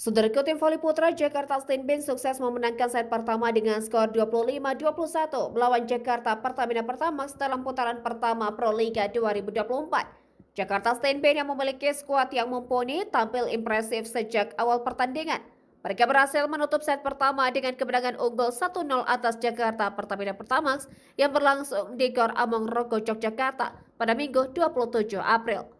Saudara tim voli putra Jakarta Steenbeen sukses memenangkan set pertama dengan skor 25-21 melawan Jakarta Pertamina Pertamax dalam putaran pertama Pro Liga 2024. Jakarta Steenbeen yang memiliki skuad yang mumpuni tampil impresif sejak awal pertandingan. Mereka berhasil menutup set pertama dengan kemenangan unggul 1-0 atas Jakarta Pertamina Pertamax yang berlangsung di Gor Among Rogo, Yogyakarta pada Minggu 27 April.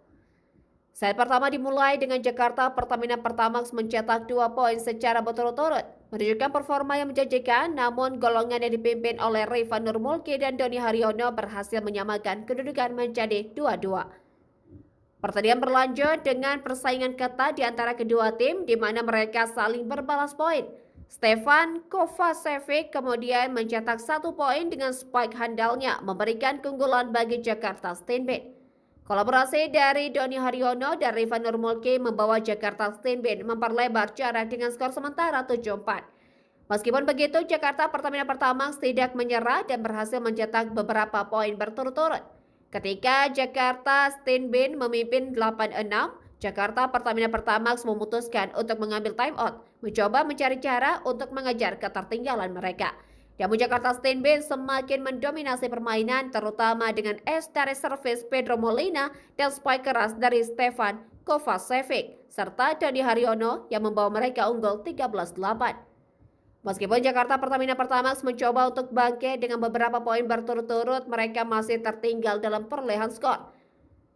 Set pertama dimulai dengan Jakarta Pertamina Pertamax mencetak 2 poin secara berturut-turut, menunjukkan performa yang menjanjikan, namun golongan yang dipimpin oleh Rifan Nurmulki dan Doni Haryono berhasil menyamakan kedudukan menjadi 2-2. Pertandingan berlanjut dengan persaingan ketat di antara kedua tim di mana mereka saling berbalas poin. Stefan Kovacevic kemudian mencetak 1 poin dengan spike handalnya memberikan keunggulan bagi Jakarta Steenbeen. Kolaborasi dari Doni Haryono dan Rifan Nurmulki membawa Jakarta Steenbeen memperlebar jarak dengan skor sementara 7-4. Meskipun begitu, Jakarta Pertamina Pertamax tidak menyerah dan berhasil mencetak beberapa poin berturut-turut. Ketika Jakarta Steenbeen memimpin 8-6, Jakarta Pertamina Pertamax memutuskan untuk mengambil timeout, mencoba mencari cara untuk mengejar ketertinggalan mereka. Namun Jakarta Steenbeen semakin mendominasi permainan, terutama dengan dari servis Pedro Molina dan spike keras dari Stefan Kovacevic serta Doni Haryono yang membawa mereka unggul 13-8. Meskipun Jakarta Pertamina Pertamax mencoba untuk bangkit dengan beberapa poin berturut-turut, mereka masih tertinggal dalam perolehan skor.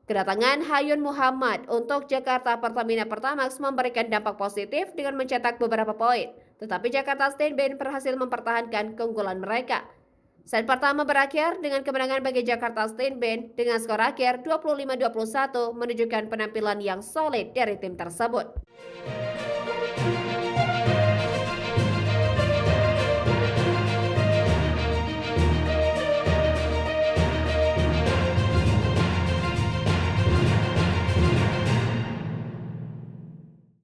Kedatangan Hayun Muhammad untuk Jakarta Pertamina Pertamax memberikan dampak positif dengan mencetak beberapa poin, tetapi Jakarta Steenbeen berhasil mempertahankan keunggulan mereka. Set pertama berakhir dengan kemenangan bagi Jakarta Steenbeen dengan skor akhir 25-21 menunjukkan penampilan yang solid dari tim tersebut.